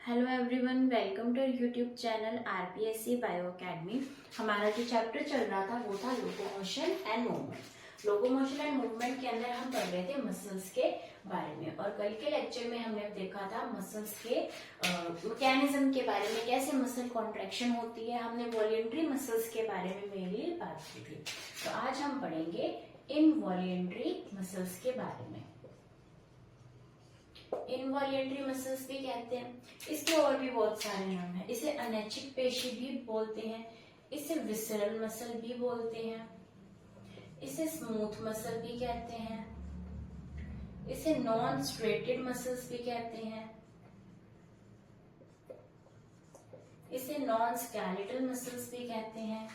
Hello everyone, welcome to YouTube channel RPSC bio academy. हमारा जो chapter चल रहा था वो था locomotion and movement. Locomotion and movement के अंदर हम पढ़ रहे थे मसल्स के बारे में, और कल के लेक्चर में हमने देखा था मसल्स के मैकेनिज्म के बारे में, कैसे मसल कॉन्ट्रैक्शन होती है। हमने वॉल्यूंटरी मसल्स के बारे में मेनली बात की थी। तो आज हम पढ़ेंगे इनवॉल्यूंटरी मसल्स के बारे में। इनवॉल्यूंटरी मसल्स भी कहते हैं, इसके और भी बहुत सारे नाम हैं। इसे अनैच्छिक पेशी भी बोलते हैं, इसे विसरल मसल भी बोलते हैं, इसे स्मूथ मसल भी कहते हैं, इसे नॉन स्ट्रेटेड मसल्स भी कहते हैं, इसे नॉन स्केलेटल मसल्स भी कहते हैं।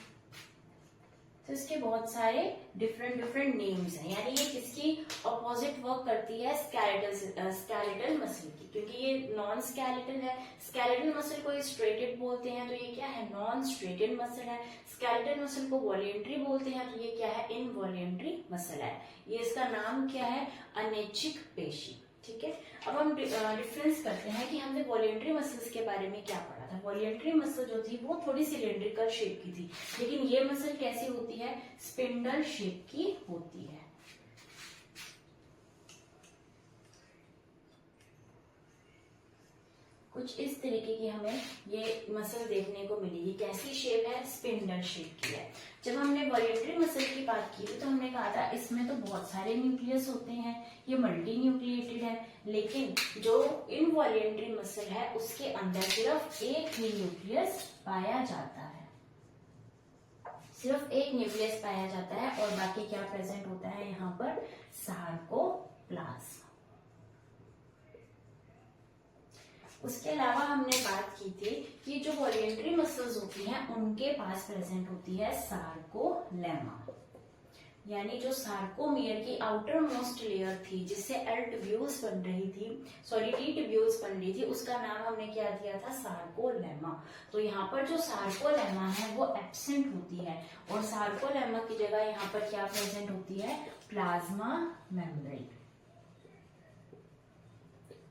तो इसके बहुत सारे डिफरेंट नेम्स हैं, यानी ये किसकी अपोजिट वर्क करती है, स्केलेटल मसल की, क्योंकि ये नॉन स्केलेटल है। स्केलेटल मसल को स्ट्रेटेड बोलते हैं, तो ये क्या है, नॉन स्ट्रेटेड मसल है। स्केलेटल मसल को वॉल्यूंटरी बोलते हैं, तो ये क्या है, इनवॉल्यूंटरी मसल है। ये इसका नाम क्या है, अनैच्छिक पेशी। ठीक है, अब हम डिफरेंस करते हैं कि हमने वॉल्यूंटरी मसल्स के बारे में क्या पढ़ा था। वॉल्यूंटरी मसल जो थी वो थोड़ी सिलेंड्रिकल शेप की थी, लेकिन ये मसल कैसी होती है, स्पिंडल शेप की होती है। कुछ इस तरीके की हमें ये मसल देखने को मिलेगी। कैसी शेप है, स्पिंडल शेप की है। जब हमने वॉल्यूंटरी मसल की बात की तो हमने कहा था इसमें तो बहुत सारे न्यूक्लियस होते हैं, ये मल्टी न्यूक्लिएटेड है। लेकिन जो इनवॉल्यूंटरी मसल है उसके अंदर सिर्फ एक ही न्यूक्लियस पाया जाता है, सिर्फ एक न्यूक्लियस पाया जाता है, और बाकी क्या प्रेजेंट होता है यहाँ पर, सार्कोप्लाज्म। उसके अलावा हमने बात की थी कि जो वॉल्यूंटरी मसल्स होती हैं उनके पास प्रेजेंट होती है सार्कोलेमा, यानी जो सार्कोमियर की आउटर मोस्ट लेयर थी जिससे एल ट्यूब्यूल्स बन रही थी, सॉरी टी ट्यूब्यूल्स बन रही थी, उसका नाम हमने क्या दिया था, सार्कोलेमा। तो यहाँ पर जो सार्कोलेमा है वो एब्सेंट होती है, और सार्कोलेमा की जगह यहाँ पर क्या प्रेजेंट होती है, प्लाज्मा मेम्ब्रेन।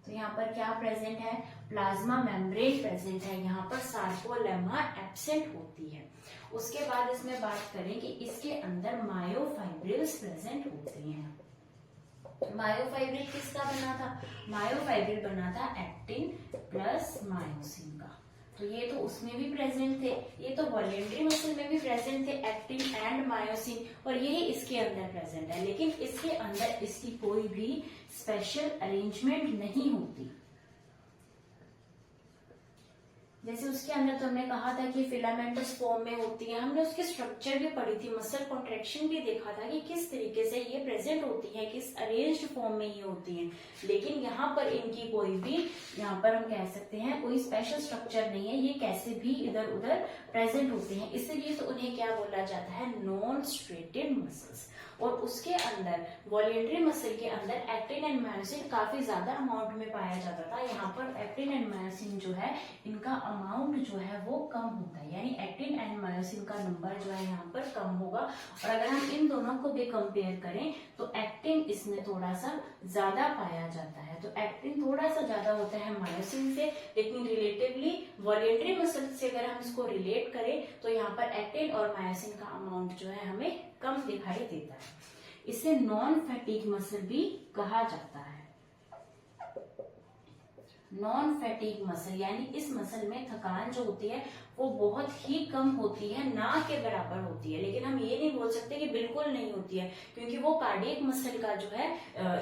तो यहाँ पर क्या प्रेजेंट है, प्लाज्मा मेम्ब्रेन प्रेजेंट है, यहाँ पर सार्कोलेमा एब्सेंट होती है। उसके बाद इसमें बात करें कि इसके अंदर मायोफाइब्रिल्स प्रेजेंट होते हैं। मायोफाइब्रिल किसका बना था, मायोफाइब्रिल बना था एक्टिन प्लस मायोसिन का। तो ये तो उसमें भी प्रेजेंट थे, ये तो वॉल्यूंटरी मसल में भी प्रेजेंट थे, एक्टिन एंड मायोसिन, और यही इसके अंदर प्रेजेंट है। लेकिन इसके अंदर इसकी कोई भी स्पेशल अरेंजमेंट नहीं होती। जैसे उसके अंदर तो हमने कहा था कि फिलामेंटस फॉर्म में होती है, हमने उसकी स्ट्रक्चर भी पढ़ी थी, मसल कॉन्ट्रैक्शन भी देखा था कि किस तरीके से ये प्रेजेंट होती है, किस अरेंज्ड फॉर्म में ये होती है। लेकिन यहाँ पर इनकी कोई भी, यहाँ पर हम कह सकते हैं कोई स्पेशल स्ट्रक्चर नहीं है, ये कैसे भी इधर उधर प्रेजेंट होते हैं, इसलिए तो उन्हें क्या बोला जाता है, नॉन स्ट्रेटेड मसल्स। और उसके अंदर वॉल्यूंटरी मसल के अंदर एक्टिन एंड मायोसिन काफी ज्यादा अमाउंट में पाया जाता था। यहाँ पर एक्टिन एंड मायोसिन जो है इनका अमाउंट जो है वो कम होता है, यानी एक्टिन एंड मायोसिन का नंबर जो है यहाँ पर कम होगा। और अगर हम इन दोनों को भी कंपेयर करें तो एक्टिन इसमें थोड़ा सा ज्यादा पाया जाता है, तो एक्टिन थोड़ा सा ज्यादा होता है मायोसिन से। लेकिन रिलेटिवली वॉल्यूंटरी मसल से अगर हम इसको रिलेट करें तो यहाँ पर एक्टिन और मायोसिन का अमाउंट जो है हमें कम दिखाई देता है। इसे नॉन फैटिग मसल भी कहा जाता है। नॉन फैटिग मसल यानी इस मसल में थकान जो होती है वो बहुत ही कम होती है, ना के बराबर होती है। लेकिन हम ये नहीं बोल सकते कि बिल्कुल नहीं होती है, क्योंकि वो कार्डियक मसल का जो है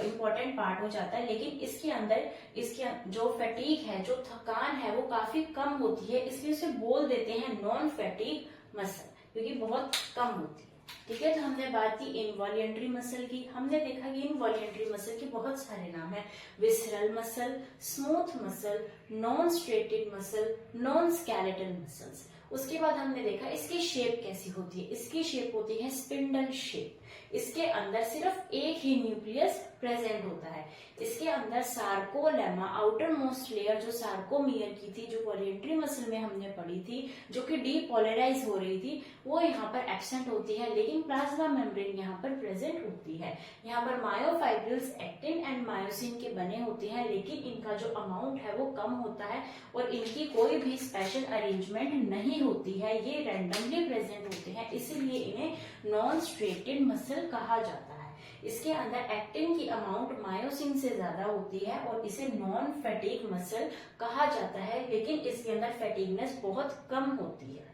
इंपॉर्टेंट पार्ट हो जाता है। लेकिन इसके अंदर इसके जो फैटिग है, जो थकान है, वो काफी कम होती है, इसलिए उसे बोल देते हैं नॉन फैटिग मसल, क्योंकि बहुत कम होती है। ठीक है, तो हमने बात की इनवॉल्यूंटरी मसल की। हमने देखा कि इनवॉल्यूंटरी मसल के बहुत सारे नाम हैं, visceral muscle, smooth muscle, non striated muscle, non skeletal muscles. उसके बाद हमने देखा इसकी शेप कैसी होती है, इसकी शेप होती है स्पिंडल शेप। इसके अंदर सिर्फ एक ही न्यूक्लियस प्रेजेंट होता है। इसके अंदर सार्कोलेमा, आउटर मोस्ट लेयर जो सार्कोमियर की थी, जो वॉलेंट्री मसल में हमने पढ़ी थी, जो कि डीपोलराइज हो रही थी, वो यहाँ पर एब्सेंट होती है, लेकिन प्लाज्मा मेम्ब्रेन यहाँ पर प्रेजेंट होती है। यहाँ पर मायोफाइब्रिल्स एक्टिन एंड मायोसिन के बने होते हैं, लेकिन इनका जो अमाउंट है वो कम होता है और इनकी कोई भी स्पेशल अरेंजमेंट नहीं होती है, ये रैंडमली प्रेजेंट होते हैं, इसलिए इन्हें नॉन स्ट्रेटेड मसल कहा जाता है। इसके अंदर एक्टिन की अमाउंट मायोसिन से ज्यादा होती है और इसे नॉन फैटिग मसल कहा जाता है, लेकिन इसके अंदर फैटिगनेस बहुत कम होती है।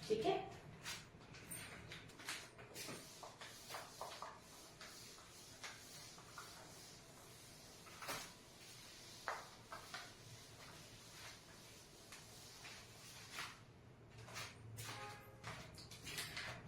ठीक है,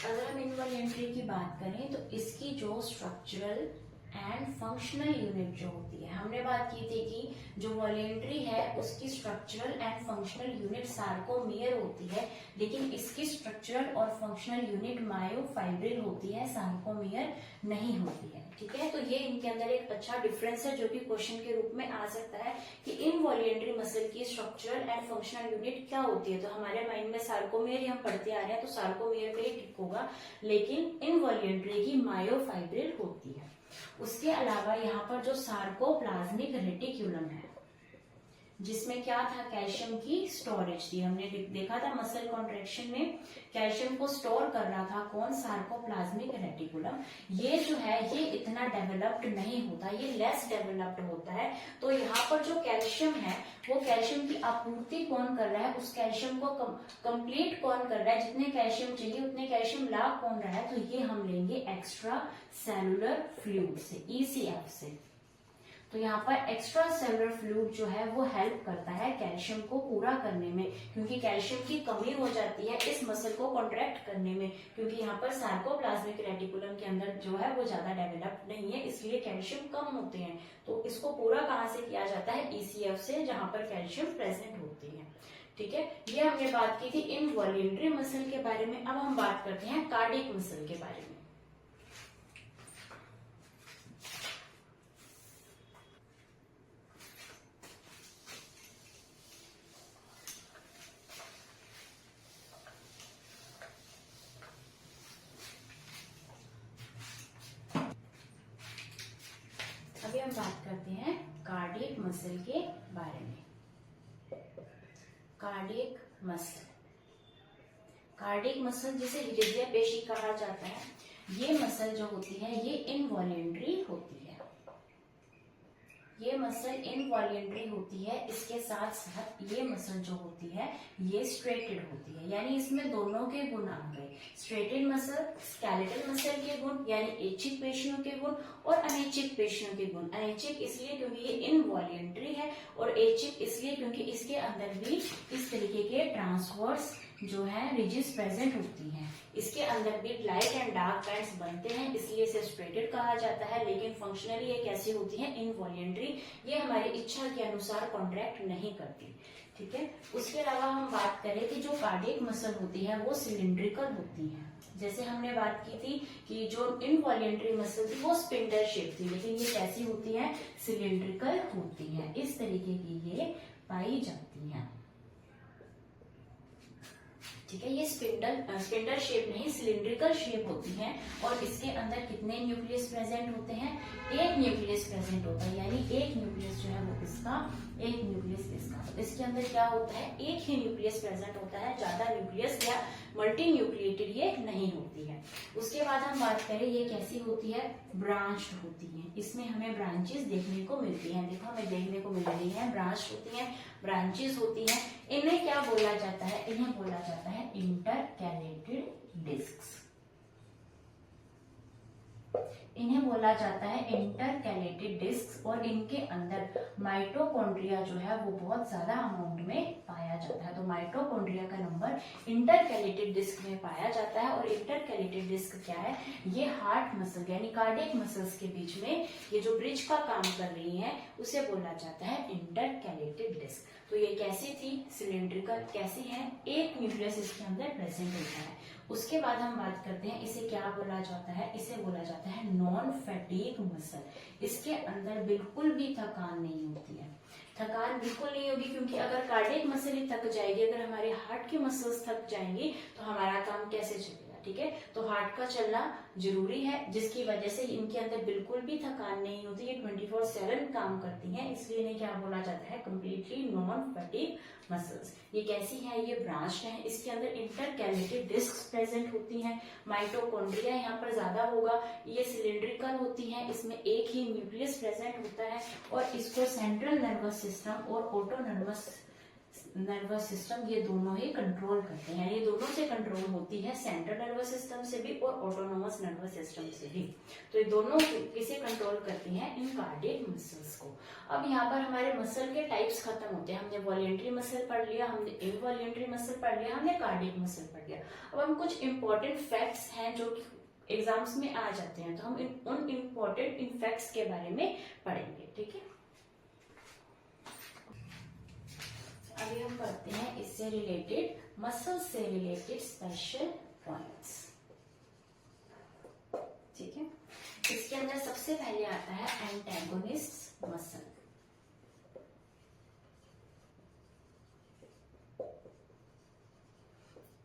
अगर हम इनवॉल्यूंटरी की बात करें तो इसकी जो स्ट्रक्चरल एंड फंक्शनल यूनिट जो होती है, हमने बात की थी कि जो वॉलेंट्री है उसकी structural and functional unit sarcomere होती है, लेकिन इसकी स्ट्रक्चरल और फंक्शनल यूनिट मायोफाइब्रिल होती है, सार्कोमियर नहीं होती है। ठीक है, तो ये इनके अंदर एक अच्छा डिफरेंस है जो कि क्वेश्चन के रूप में आ सकता है कि इनवॉल्यूंटरी मसल की स्ट्रक्चरल एंड फंक्शनल यूनिट क्या होती है। तो हमारे माइंड में सार्कोमियर ही हम पढ़ते आ रहे हैं, तो सार्कोमियर पे ही टिक होगा, लेकिन इनवॉल्यूंटरी की मायोफाइब्रिल होती है। उसके अलावा यहाँ पर जो सार्कोप्लाज्मिक रेटिक्यूलम है, जिसमें क्या था, कैल्शियम की स्टोरेज थी। हमने देखा था मसल कॉन्ट्रेक्शन में कैल्शियम को स्टोर कर रहा था कौन, सार्कोप्लाज्मिक रेटिकुलम। ये जो है ये इतना डेवलप्ड नहीं होता, ये लेस डेवलप्ड होता है। तो यहाँ पर जो कैल्शियम है वो कैल्शियम की आपूर्ति कौन कर रहा है, उस कैल्शियम को कंप्लीट कौन कर रहा है, जितने कैल्शियम चाहिए उतने कैल्शियम ला कौन रहा है, तो ये हम लेंगे एक्स्ट्रा सेलुलर फ्लूइड से, ECF से। तो यहाँ पर एक्स्ट्रा सेलुलर फ्लूइड जो है वो हेल्प करता है कैल्शियम को पूरा करने में, क्योंकि कैल्शियम की कमी हो जाती है इस मसल को कॉन्ट्रैक्ट करने में, क्योंकि यहाँ पर सार्कोप्लाज्मिक रेटिकुलम के अंदर जो है वो ज्यादा डेवलप्ड नहीं है, इसलिए कैल्शियम कम होते हैं। तो इसको पूरा कहाँ से किया जाता है, ECF से, जहाँ पर कैल्शियम प्रेजेंट होती है। ठीक है, ये हमने बात की थी इनवॉल्यूंटरी मसल के बारे में। अब हम बात करते हैं कार्डियक मसल के बारे में। अभी हम बात करते हैं कार्डियक मसल के बारे में। कार्डियक मसल जिसे हृदय पेशी कहा जाता है, ये मसल जो होती है ये इनवॉल्यूंटरी होती है। ये मसल इनवॉल्यूंटरी होती है, इसके साथ साथ ये मसल जो होती है ये स्ट्रेटेड होती है, यानी इसमें दोनों के गुण आ गए। स्ट्रेटेड मसल, स्केलेटल मसल के गुण यानी ऐच्छिक पेशियों के गुण और अनैच्छिक पेशियों के गुण। अनैच्छिक इसलिए क्योंकि ये इनवॉल्यूंटरी है और ऐच्छिक इसलिए क्योंकि इसके अंदर भी इस तरीके के ट्रांसवर्स जो है रिजिस प्रेजेंट होती हैं। इसके अंदर भी लाइट एंड डार्क बैंड्स बनते हैं, इसलिए इसे स्ट्रेटेड कहा जाता है, लेकिन फंक्शनली ये कैसी होती है, इनवॉल्यूंटरी। ये हमारी इच्छा के अनुसार कॉन्ट्रैक्ट नहीं करती। ठीक है, उसके अलावा हम बात करें कि जो कार्डियक मसल होती है वो सिलिंड्रिकल होती है। जैसे हमने बात की थी कि जो इनवॉल्यूंटरी मसल थी वो स्पिंडल शेप थी, लेकिन ये कैसी होती है, सिलिंड्रिकल होती है। इस तरीके की ये पाई जाती है। ठीक है, ये स्पिंडल शेप नहीं सिलिंड्रिकल शेप होती है और इसके अंदर कितने न्यूक्लियस प्रेजेंट होते हैं, एक न्यूक्लियस प्रेजेंट होता है, यानी एक न्यूक्लियस जो है वो इसका, एक न्यूक्लियस इसका। तो इसके अंदर क्या होता है, एक ही न्यूक्लियस प्रेजेंट होता है, ज्यादा न्यूक्लियस या मल्टी न्यूक्लिएटेड ये नहीं होती है। उसके बाद हम बात करें ये कैसी होती है, ब्रांच्ड होती है। इसमें हमें ब्रांचेस देखने को मिलती हैं, देखो हमें देखने को मिल रही है, ब्रांच होती है, ब्रांचेस होती हैं। इन्हें क्या बोला जाता है, इन्हें बोला जाता है इंटरकैलेटेड डिस्क्स। इन्हें बोला जाता है इंटरकैलेटेड डिस्क्स और इनके अंदर माइटोकॉन्ड्रिया जो है वो बहुत ज्यादा अमाउंट में पाया जाता है। तो माइटोकॉन्ड्रिया का नंबर इंटरकैलेटेड डिस्क में पाया जाता है और इंटरकैलेटेड डिस्क क्या है, ये हार्ट मसल यानी कार्डियक मसल्स के बीच में ये जो ब्रिज का काम कर रही है उसे बोला जाता है इंटरकैलेटेड डिस्क। तो ये ये कैसी थी, सिलिंड्रिकल। कैसी है, एक न्यूक्लियस इसके अंदर प्रेजेंट होता है। उसके बाद हम बात करते हैं इसे क्या बोला जाता है, इसे बोला जाता है नॉन फैटिग मसल। इसके अंदर बिल्कुल भी थकान नहीं होती है, थकान बिल्कुल नहीं होगी, क्योंकि अगर कार्डियक मसल ही थक जाएगी, अगर हमारे हार्ट की मसल्स थक जाएंगी तो हमारा काम कैसे चलेगा। ठीक है, तो हार्ट का चलना जरूरी है, जिसकी वजह से इनके अंदर बिल्कुल भी थकान नहीं होती, ये 24/7 काम करती हैं, इसलिए इन्हें क्या बोला जाता है, कम्प्लीटली नॉन फैटिग मसल्स। ये कैसी है, ये ब्रांच्ड है, इसके अंदर इंटरकैलेटेड डिस्क प्रेजेंट होती हैं, माइटोकॉन्ड्रिया यहाँ पर ज्यादा होगा, ये सिलिंड्रिकल होती हैं, इसमें एक ही न्यूक्लियस प्रेजेंट होता है, और इसको सेंट्रल नर्वस सिस्टम और ऑटोनॉमस नर्वस सिस्टम ये दोनों ही कंट्रोल करते हैं, ये दोनों से कंट्रोल होती है, सेंट्रल नर्वस सिस्टम से भी और ऑटोनॉमस नर्वस सिस्टम से भी। तो ये दोनों किसे कंट्रोल करती हैं, इन कार्डियक मसल्स को। अब यहाँ पर हमारे मसल के टाइप्स खत्म होते हैं, हमने वॉलेंट्री मसल पढ़ लिया, हमने इनवॉलेंट्री मसल पढ़ लिया, हमने कार्डियक मसल पढ़ लिया। अब हम कुछ इंपॉर्टेंट फैक्ट्स हैं जो कि एग्जाम्स में आ जाते हैं, तो हम उन इंपॉर्टेंट फैक्ट्स के बारे में पढ़ेंगे। ठीक है, अभी हम पढ़ते हैं इससे रिलेटेड, मसल से रिलेटेड स्पेशल पॉइंट्स। ठीक है, इसके अंदर सबसे पहले आता है एंटेगोनिस्ट मसल।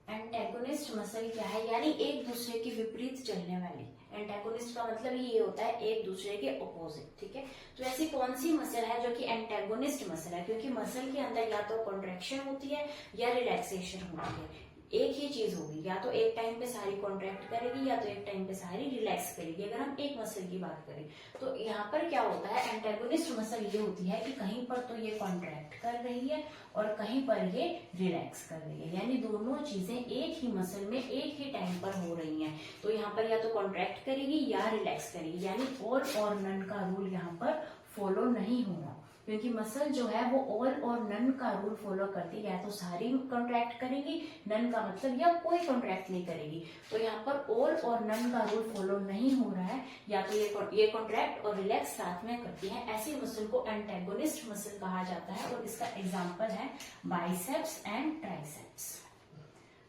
एंटेगोनिस्ट मसल क्या है, यानी एक दूसरे के विपरीत चलने वाली। एंटेगोनिस्ट का मतलब ही ये होता है एक दूसरे के ऑपोजिट। ठीक है, तो ऐसी कौन सी मसल है जो कि एंटेगोनिस्ट मसल है, क्योंकि मसल के अंदर या तो कॉन्ट्रैक्शन होती है या रिलैक्सेशन होती है, एक ही चीज होगी, या तो एक टाइम पे सारी कॉन्ट्रैक्ट करेगी या तो एक टाइम पे सारी रिलैक्स करेगी, अगर हम एक मसल की बात करें। तो यहाँ पर क्या होता है, एंटेगोनिस्ट मसल ये होती है कि कहीं पर तो ये कॉन्ट्रैक्ट कर रही है और कहीं पर ये रिलैक्स कर रही है, यानी दोनों चीजें एक ही मसल में एक ही टाइम पर हो रही हैं। तो यहाँ पर या तो कॉन्ट्रैक्ट करेगी या रिलैक्स करेगी, यानी ऑल और नन का रूल यहाँ पर फॉलो नहीं होगा, क्योंकि मसल जो है वो ऑल और नन का रूल फॉलो करती है, या तो सारी कॉन्ट्रैक्ट करेगी, नन का मतलब या कोई कॉन्ट्रैक्ट नहीं करेगी। तो यहाँ पर ऑल और नन का रूल फॉलो नहीं हो रहा है, या तो ये कॉन्ट्रैक्ट और रिलैक्स साथ में करती है, ऐसी मसल को एंटेगोनिस्ट मसल कहा जाता है। और इसका एग्जाम्पल है बाइसेप्स एंड ट्राइसेप्स।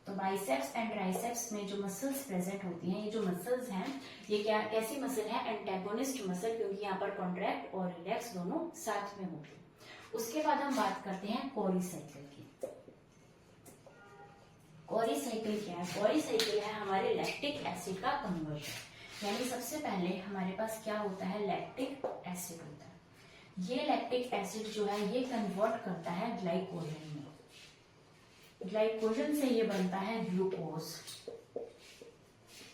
तो बाइसेप्स एंड ट्राइसेप्स में जो मसल्स प्रेजेंट होती हैं, ये जो मसल्स हैं ये क्या कैसी मसल है, एंटेगोनिस्ट मसल, क्योंकि यहाँ पर कॉन्ट्रैक्ट और रिलैक्स दोनों साथ में होती है। उसके बाद हम बात करते हैं कोरी साइकिल की। कोरी साइकिल क्या है, कोरी साइकिल है हमारे लैक्टिक एसिड का कन्वर्जन, यानी सबसे पहले हमारे पास क्या होता है, लैक्टिक एसिड होता है। ये लैक्टिक एसिड जो है ये कन्वर्ट करता है ग्लाइकोजन में, ग्लाइकोजन से ये बनता है ग्लूकोज,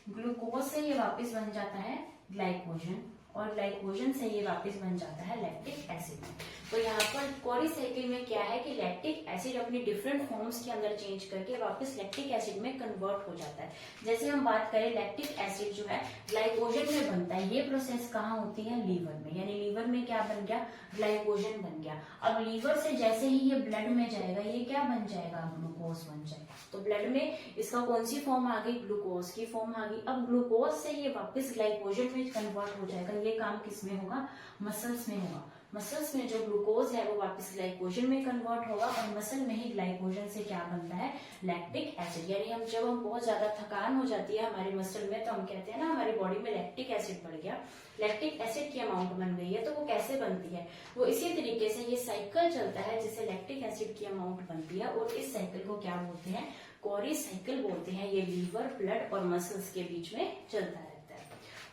ग्लूकोज से ये वापस बन जाता है ग्लाइकोजन, और ग्लाइकोजन से ये वापस बन जाता है लैक्टिक एसिड। तो यहाँ पर कोरी साइकिल में क्या है कि लैक्टिक एसिड अपनी डिफरेंट फॉर्म्स के अंदर चेंज करके वापस लैक्टिक एसिड में कन्वर्ट हो जाता है। जैसे हम बात करें, लैक्टिक एसिड जो है ग्लाइकोजन में बनता है, ये प्रोसेस कहाँ होती है, लीवर में, यानी लीवर में क्या बन गया, ग्लाइकोजन बन गया। अब लीवर से जैसे ही ये ब्लड में जाएगा, ये क्या बन जाएगा, ग्लूकोज बन जाएगा। तो ब्लड में इसका कौन सी फॉर्म आ गई, ग्लूकोज की फॉर्म आ गई। अब ग्लूकोज से ये वापस ग्लाइकोजन में कन्वर्ट हो जाएगा, ये काम किसमें होगा, मसल्स में होगा। मसल्स में जो ग्लूकोज है वो वापस ग्लाइकोजन में कन्वर्ट होगा, और मसल में ही ग्लाइकोजन से क्या बनता है, लैक्टिक एसिड। यानी हम जब हम बहुत ज्यादा थकान हो जाती है हमारे मसल में, तो हम कहते हैं ना हमारी बॉडी में लैक्टिक एसिड बढ़ गया, लैक्टिक एसिड की अमाउंट बन गई है। तो वो कैसे बनती है, वो इसी तरीके से ये साइकिल चलता है जिससे लैक्टिक एसिड की अमाउंट बनती है, और इस साइकिल को क्या बोलते हैं, कोरी साइकिल बोलते हैं। ये लीवर, ब्लड और मसल्स के बीच में चलता रहता है।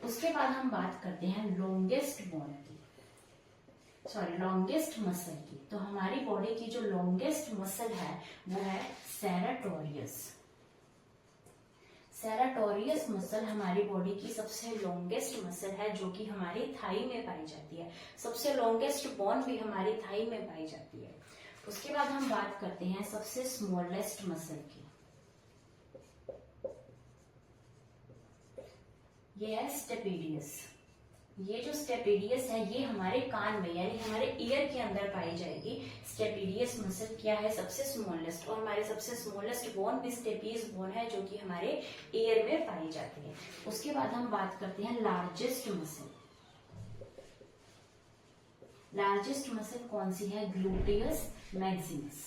उसके बाद हम बात करते हैं लॉन्गेस्ट बोन की, लॉन्गेस्ट मसल की। तो हमारी बॉडी की जो लॉन्गेस्ट मसल है वो है सेराटोरियस। सेराटोरियस मसल हमारी बॉडी की सबसे लॉन्गेस्ट मसल है, जो कि हमारी थाई में पाई जाती है। सबसे लॉन्गेस्ट बोन भी हमारी थाई में पाई जाती है। उसके बाद हम बात करते हैं सबसे स्मॉलेस्ट मसल की, ये है स्टेपिडियस। ये जो स्टेपिडियस है ये हमारे कान में यानी हमारे ईयर के अंदर पाई जाएगी। स्टेपिडियस मसल क्या है, सबसे स्मॉलेस्ट, और हमारे सबसे स्मॉलेस्ट बोन भी स्टेपियस बोन है जो कि हमारे ईयर में पाई जाती है। उसके बाद हम बात करते हैं लार्जेस्ट मसल। लार्जेस्ट मसल कौन सी है? Gluteus Maximus.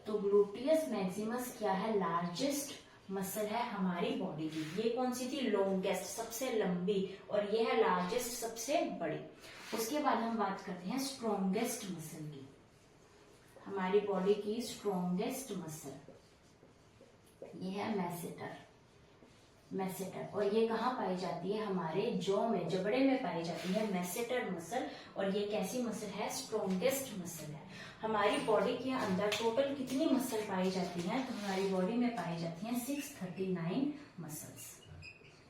तो ग्लूटियस मैक्सिमस क्या है? लार्जेस्ट मसल है हमारी बॉडी की। ये कौन सी थी? लॉन्गेस्ट, सबसे लंबी, और ये है लार्जेस्ट, सबसे बड़ी। उसके बाद हम बात करते हैं स्ट्रॉन्गेस्ट मसल की। हमारी बॉडी की स्ट्रॉन्गेस्ट मसल ये है मैसेटर। और ये कहाँ पाई जाती है? हमारे जॉ में, जबड़े में पाई जाती है मैसेटर मसल। और ये कैसी मसल है? स्ट्रॉन्गेस्ट मसल है। हमारी बॉडी के अंदर टोटल कितनी मसल पाई जाती है? तो हमारी बॉडी में पाई जाती है 639 मसल्स।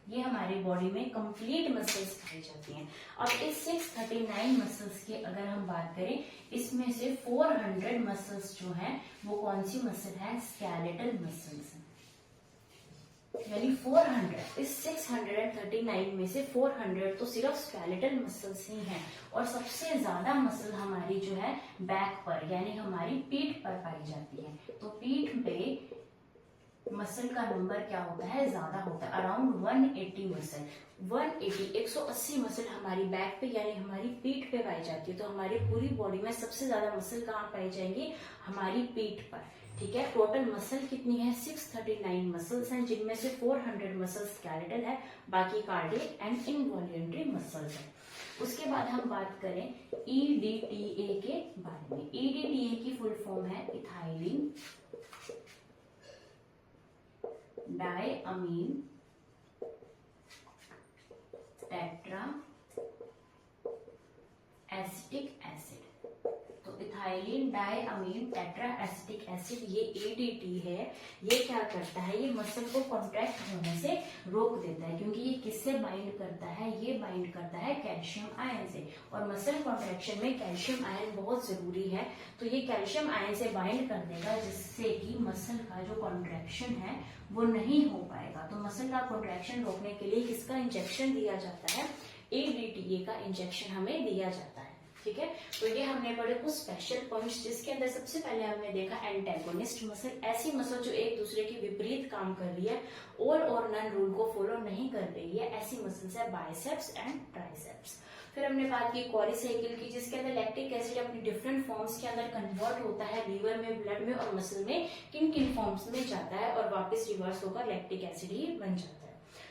ये हमारी बॉडी में कंप्लीट मसल्स पाई जाती हैं। अब इस 639 मसल्स की अगर हम बात करें, इसमें से 400 मसल्स जो हैं वो कौन सी मसल है? Skeletal muscles. यानी 400, इस 639 में से 400 तो सिर्फ स्केलेटल मसल्स ही हैं। और सबसे ज्यादा मसल हमारी जो है बैक पर, यानी हमारी पीठ पर पाई जाती है। तो पीठ पे मसल का नंबर क्या होता है? ज्यादा होता है, अराउंड 180 मसल। 180 मसल हमारी बैक पे यानी हमारी पीठ पे पाई जाती है। तो हमारी पूरी बॉडी में सबसे ज्यादा मसल कहाँ पाई जाएंगी? हमारी पीठ पर। ठीक है, टोटल मसल कितनी है? 639 मसल्स हैं, जिनमें से 400 मसल स्केलेटल है, बाकी कार्डियक एंड इनवॉल्यूंटरी मसल्स है। उसके बाद हम बात करें EDTA के बारे में। EDTA की फुल फॉर्म है इथाइलिन डायअमीन टेट्रा एसिटिक एसिड। तो इथाइलिन डायअमीन टेट्रा एसिटिक एसिड ये ADT है। ये क्या करता है? ये मसल को कॉन्ट्रैक्ट होने से रोक देता है, क्योंकि ये किससे बाइंड करता है? ये बाइंड करता है कैल्शियम आयन से। और मसल कॉन्ट्रैक्शन में कैल्शियम आयन बहुत जरूरी है। तो ये कैल्शियम आयन से बाइंड कर देगा, जिससे कि मसल का जो कॉन्ट्रैक्शन है वो नहीं हो पाएगा। तो मसल का कॉन्ट्रैक्शन रोकने के लिए किसका इंजेक्शन दिया जाता है? ADTA का इंजेक्शन हमें दिया जाता है। ठीक है, तो ये हमने पढ़े कुछ स्पेशल पॉइंट्स, जिसके अंदर सबसे पहले हमने देखा एंटेगोनिस्ट मसल, ऐसी मसल जो एक दूसरे के विपरीत काम कर रही है और नन रूल को फॉलो नहीं कर रही है, ऐसी मसल्स है बाइसेप्स एंड ट्राइसेप्स। फिर हमने बात की कोरिसाइकिल की, जिसके अंदर लैक्टिक एसिड अपनी डिफरेंट फॉर्म्स के अंदर कन्वर्ट होता है लीवर में, ब्लड में और मसल में, किन किन फॉर्म्स में जाता है और वापस रिवर्स होकर लैक्टिक एसिड ही बन जाता है।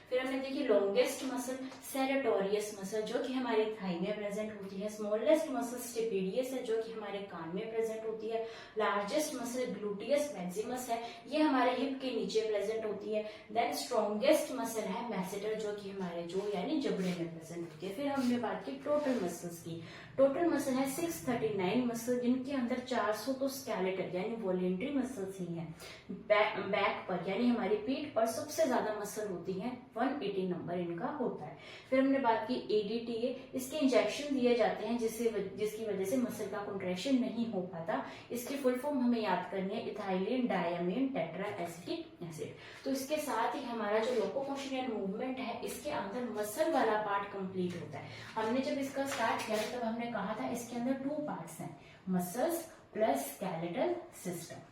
फिर हमने देखी लॉन्गेस्ट मसल सेरेटोरियस मसल, जो कि हमारे थाई में प्रेजेंट होती है। स्मॉलेस्ट मसल स्टेपिडियस है, जो कि हमारे कान में प्रेजेंट होती है। लार्जेस्ट मसल ग्लूटियस मैक्सिमस है, ये हमारे हिप के नीचे प्रेजेंट होती है। देन स्ट्रॉन्गेस्ट मसल है मैसेटर, जो कि हमारे जो यानी जबड़े में प्रेजेंट होती है। फिर हमने बात की टोटल मसल्स की। टोटल मसल है 639 मसल, जिनके अंदर 400 तो स्केलेटल यानी वॉलेंट्री मसल्स ही हैं। बैक पर यानी हमारी पीठ पर सबसे ज्यादा मसल होती है, 180 नंबर इनका होता है। फिर हमने बात की ADTA, इसके इंजेक्शन दिए जाते हैं जिसकी वजह से मसल का कॉन्ट्रैक्शन नहीं हो पाता। इसकी फुल फॉर्म हमें याद करनी है इथाइलिन डायअमीन टेट्रा एसिटिक एसिड। तो इसके साथ ही हमारा जो लोकोमोशन एंड मूवमेंट है, इसके अंदर मसल वाला पार्ट कंप्लीट होता है। हमने जब इसका स्टार्ट किया तब हमने कहा था इसके अंदर 2 पार्ट्स हैं, मसल्स प्लस स्केलेटल सिस्टम।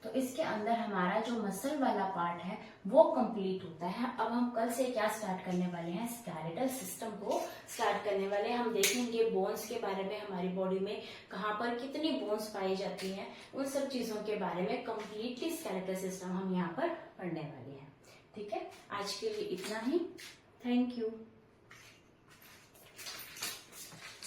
तो इसके अंदर हमारा जो मसल वाला पार्ट है वो कंप्लीट होता है। अब हम कल से क्या स्टार्ट करने वाले हैं? स्केलेटल सिस्टम को स्टार्ट करने वाले हैं। हम देखेंगे बोन्स के बारे में, हमारी बॉडी में कहाँ पर कितनी बोन्स पाई जाती हैं, उन सब चीजों के बारे में कंप्लीटली स्केलेटल सिस्टम हम यहाँ पर पढ़ने वाले हैं। ठीक है, आज के लिए इतना ही। Thank you.